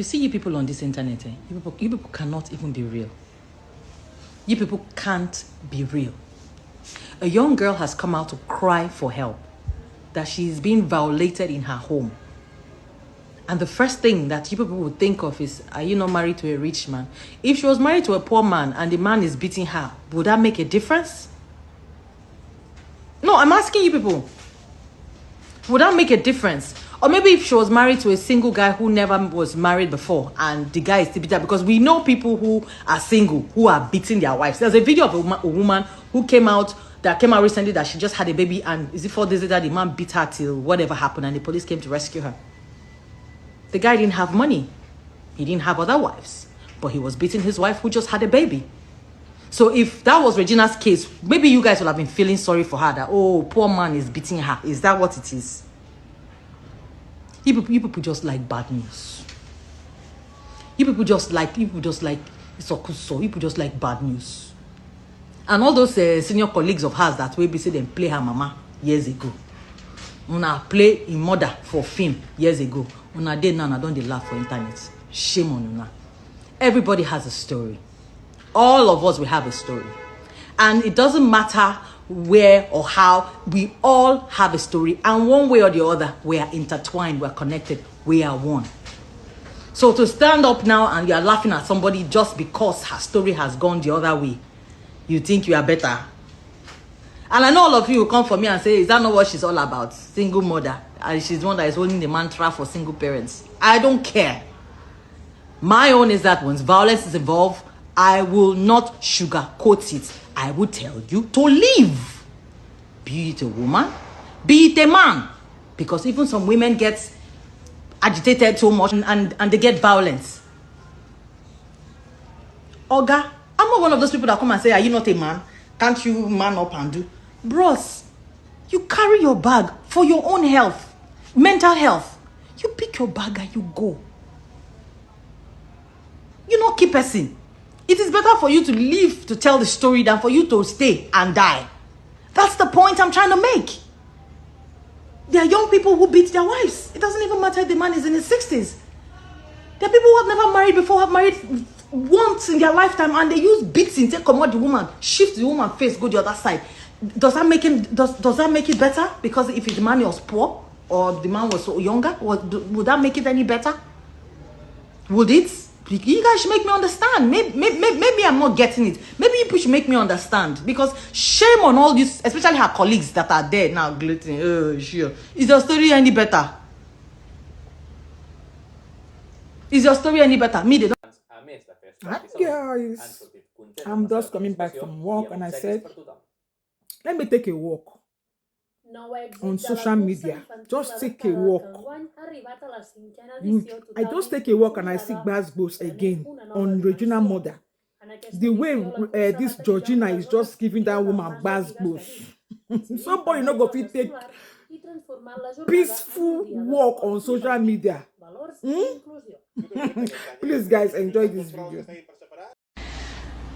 You see, you people on this internet, you people cannot even be real. You people can't be real. A young girl has come out to cry for help, that she is being violated in her home. And the first thing that you people would think of is, are you not married to a rich man? If she was married to a poor man and the man is beating her, would that make a difference? No, I'm asking you people. Would that make a difference? Or maybe if she was married to a single guy who never was married before and the guy is still beating her, because we know people who are single who are beating their wives. There's a video of a woman who came out recently that she just had a baby, and is it 4 days later the man beat her till whatever happened and the police came to rescue her. The guy didn't have money. He didn't have other wives, but he was beating his wife who just had a baby. So if that was Regina's case, maybe you guys would have been feeling sorry for her, that, oh, poor man is beating her. Is that what it is? You people just like bad news. You people just like Sokuso. You people just like bad news. And all those senior colleagues of hers that we say them play her mama years ago. Una play in mother for film years ago. Una day now, don't they laugh for internet. Shame on una. Everybody has a story. All of us, we have a story. And it doesn't matter where or how, we all have a story. And one way or the other, we are intertwined, we are connected, we are one. So to stand up now and you are laughing at somebody just because her story has gone the other way, you think you are better. And I know all of you will come for me and say, is that not what she's all about? Single mother. And she's the one that is holding the mantra for single parents. I don't care. My own is that once violence is involved, I will not sugarcoat it. I will tell you to leave. Be it a woman, be it a man. Because even some women get agitated so much and they get violence. Oga, I'm not one of those people that come and say, are you not a man? Can't you man up and do? Bros, you carry your bag for your own health, mental health. You pick your bag and you go. You not keep person. It is better for you to live to tell the story than for you to stay and die. That's the point I'm trying to make. There are young people who beat their wives. It doesn't even matter if the man is in his 60s. There are people who have never married before, have married once in their lifetime, and they use beating to commode the woman, shift the woman's face, go the other side. Does that make it better? Because if the man was poor or the man was so younger, would that make it any better? Would it? You guys should make me understand. Maybe I'm not getting it. Maybe you should make me understand. Because shame on all these, especially her colleagues that are there now gloating. Oh, sure. Is your story any better? Is your story any better? Me, they don't. Hi guys, I'm just coming back from work and I said, let me take a walk on social media. Just take a walk. I just take a walk and I see Gbasgbos again on Regina mother. The way this Georgina is just giving that woman Gbasgbos. Somebody not going to take peaceful walk on social media. Please guys, enjoy this video.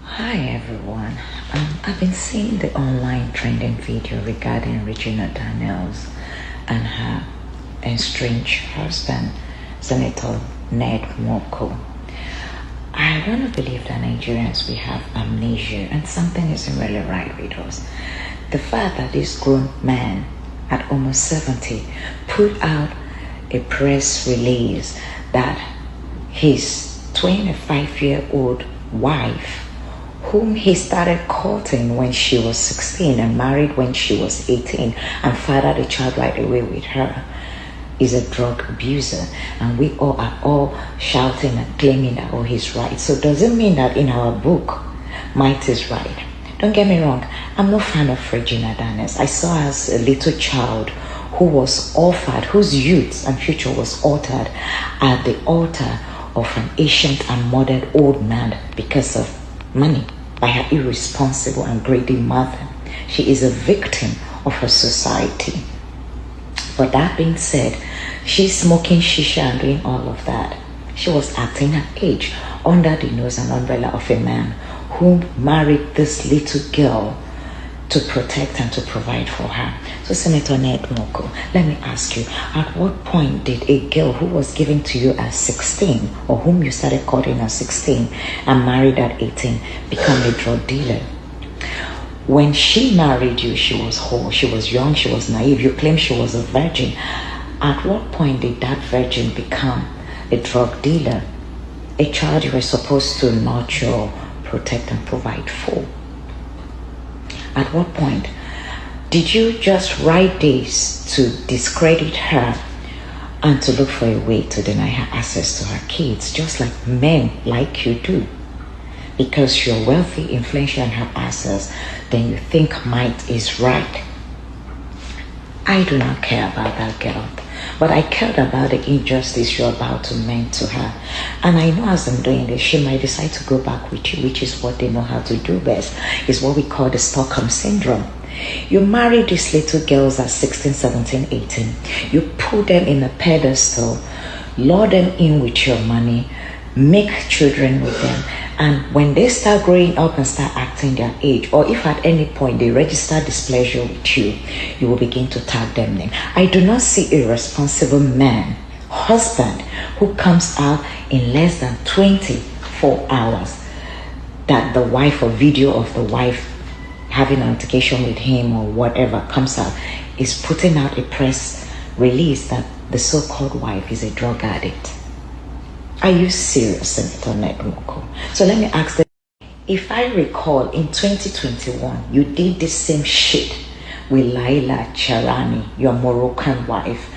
Hi everyone. I've been seeing the online trending video regarding Regina Daniels and her estranged husband, Senator Ned Nwoko. I want to believe that Nigerians, we have amnesia and something isn't really right with us. The fact that this grown man at almost 70 put out a press release that his 25-year-old wife, whom he started courting when she was 16 and married when she was 18 and fathered a child right away with her, is a drug abuser, and we all are all shouting and claiming that he's right. So does it mean that in our book might is right? Don't get me wrong, I'm no fan of Regina Daniels. I saw her as a little child who was offered, whose youth and future was altered at the altar of an ancient and modern old man because of money by her irresponsible and greedy mother. She is a victim of her society. But that being said, she's smoking shisha and doing all of that. She was acting her age under the nose and umbrella of a man who married this little girl to protect and to provide for her. So Senator Ned Moko, let me ask you, at what point did a girl who was given to you at 16, or whom you started courting at 16 and married at 18, become a drug dealer? When she married you, she was whole, she was young, she was naive. You claim she was a virgin. At what point did that virgin become a drug dealer? A child you were supposed to nurture, protect, and provide for. At what point did you just write this to discredit her and to look for a way to deny her access to her kids, just like men like you do? Because you're wealthy, influential, and have access, then you think might is right. I do not care about that girl, but I cared about the injustice you're about to mean to her. And I know as I'm doing this, she might decide to go back with you, which is what they know how to do best. It's what we call the Stockholm Syndrome. You marry these little girls at 16, 17, 18. You put them in a pedestal, lure them in with your money, make children with them. And when they start growing up and start acting their age, or if at any point they register displeasure with you, you will begin to tag them name. I do not see a responsible man, husband, who comes out in less than 24 hours that the wife or video of the wife having an altercation with him or whatever comes out is putting out a press release that the so-called wife is a drug addict. Are you serious, Senator Ned Moko? So let me ask them, if I recall in 2021, you did the same shit with Laila Charani, your Moroccan wife.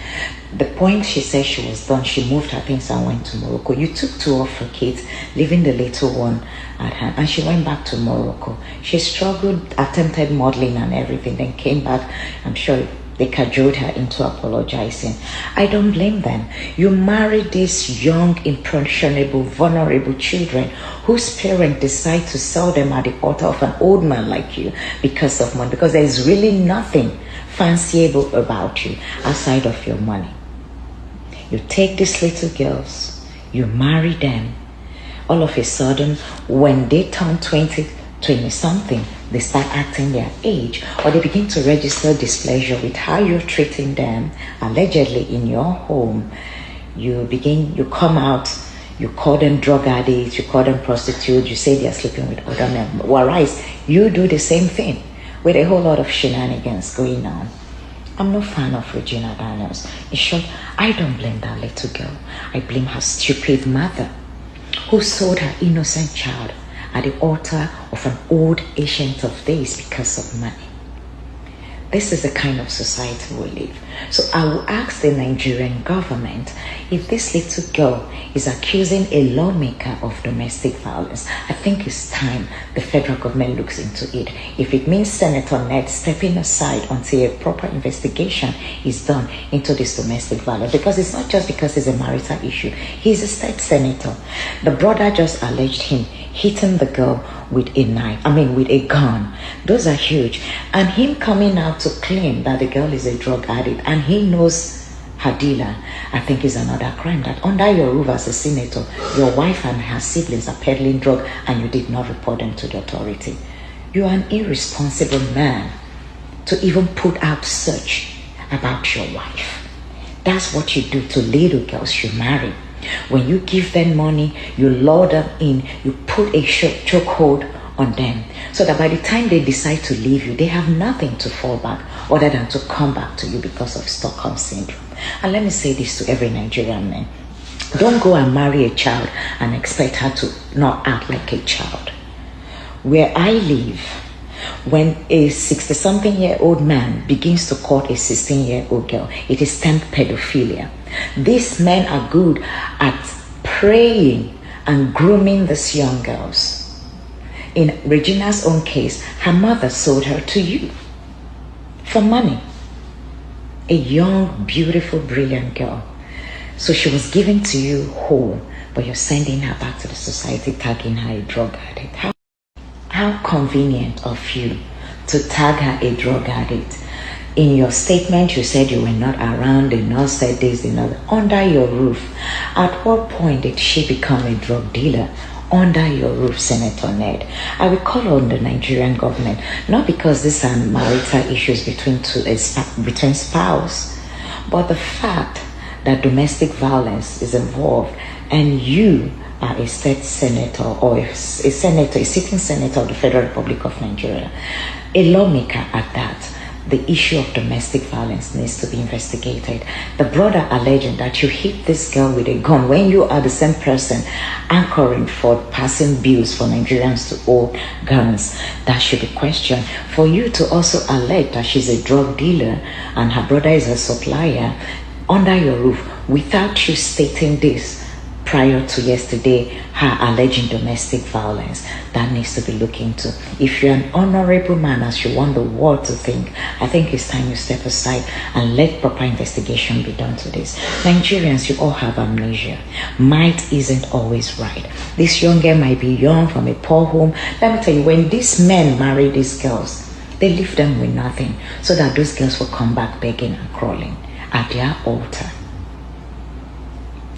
The point she said she was done, she moved her things and went to Morocco. You took 2 of her kids, leaving the little one at hand, and she went back to Morocco. She struggled, attempted modeling and everything, then came back. I'm sure they cajoled her into apologizing. I don't blame them. You married these young, impressionable, vulnerable children whose parents decide to sell them at the altar of an old man like you because of money, because there's really nothing fanciable about you outside of your money. You take these little girls, you marry them. All of a sudden, when they turn 20 something, they start acting their age, or they begin to register displeasure with how you're treating them, allegedly in your home. You come out, you call them drug addicts, you call them prostitutes, you say they're sleeping with other men. Whereas you do the same thing with a whole lot of shenanigans going on. I'm no fan of Regina Daniels. In short, I don't blame that little girl. I blame her stupid mother, who sold her innocent child at the altar of an old ancient of days because of money. This is the kind of society we live. So I will ask the Nigerian government, if this little girl is accusing a lawmaker of domestic violence, I think it's time the federal government looks into it. If it means Senator Ned stepping aside until a proper investigation is done into this domestic violence, because it's not just because it's a marital issue. He's a state senator. The brother just alleged him hitting the girl with a gun. Those are huge. And him coming out to claim that the girl is a drug addict and he knows her dealer, I think is another crime. That under your roof as a senator, your wife and her siblings are peddling drug and you did not report them to the authority. You are an irresponsible man to even put out search about your wife. That's what you do to little girls you marry. When you give them money, you lure them in, you put a chokehold on them, so that by the time they decide to leave you, they have nothing to fall back other than to come back to you because of Stockholm Syndrome. And let me say this to every Nigerian man. Don't go and marry a child and expect her to not act like a child. Where I live, when a 60-something-year-old man begins to court a 16-year-old girl, it is termed pedophilia. These men are good at preying and grooming these young girls. In Regina's own case, her mother sold her to you for money. A young, beautiful, brilliant girl. So she was given to you whole, but you're sending her back to the society, tagging her a drug addict. How convenient of you to tag her a drug addict. In your statement, you said you were not around, the nurse said this, the other, under your roof. At what point did she become a drug dealer under your roof, Senator Ned. I will call on the Nigerian government, not because these are marital issues between spouse, but the fact that domestic violence is involved, and you are a state senator or a sitting senator of the Federal Republic of Nigeria, a lawmaker at that. The issue of domestic violence needs to be investigated. The brother alleging that you hit this girl with a gun when you are the same person anchoring for passing bills for Nigerians to own guns, that should be questioned. For you to also allege that she's a drug dealer and her brother is a supplier under your roof without you stating this prior to yesterday, her alleging domestic violence, that needs to be looked into. If you're an honorable man, as you want the world to think, I think it's time you step aside and let proper investigation be done to this. Nigerians, you all have amnesia. Might isn't always right. This young girl might be young from a poor home. Let me tell you, when these men marry these girls, they leave them with nothing so that those girls will come back begging and crawling at their altar.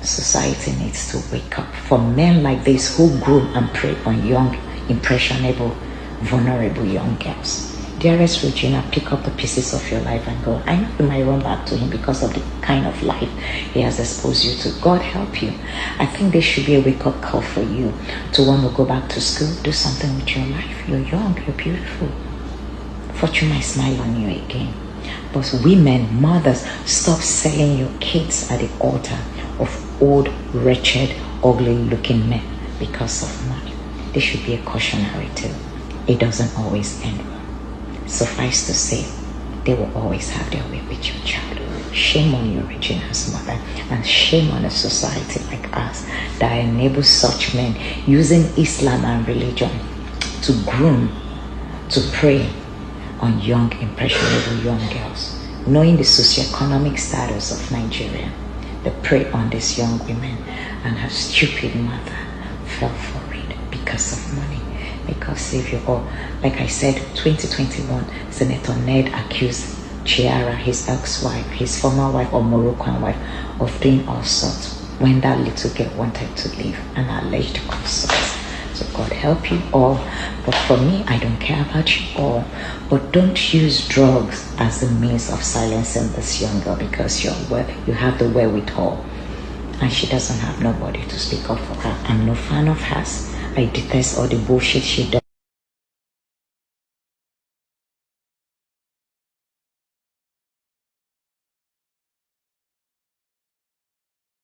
Society needs to wake up. For men like this who groom and prey on young, impressionable, vulnerable young girls. Dearest Regina, pick up the pieces of your life and go. I know you might run back to him because of the kind of life he has exposed you to. God help you. I think there should be a wake-up call for you to want to go back to school, do something with your life. You're young, you're beautiful. Fortune might smile on you again. But women, mothers, stop selling your kids at the altar of old, wretched, ugly-looking men because of money. This should be a cautionary tale. It doesn't always end well. Suffice to say, they will always have their way with your child. Shame on you, Regina's mother, and shame on a society like us that enables such men using Islam and religion to groom, to prey on young, impressionable young girls. Knowing the socioeconomic status of Nigeria, they prey on these young women, and her stupid mother fell for it because of money. Because if you all, like I said, 2021, Senator Ned accused Chiara, his ex-wife, his former wife or Moroccan wife, of doing all sorts when that little girl wanted to leave, and alleged consorts. So God help you all. But for me, I don't care about you all. But don't use drugs as a means of silencing this young girl, because you have the wherewithal. And she doesn't have nobody to speak up for her. I'm no fan of hers. I detest all the bullshit she does.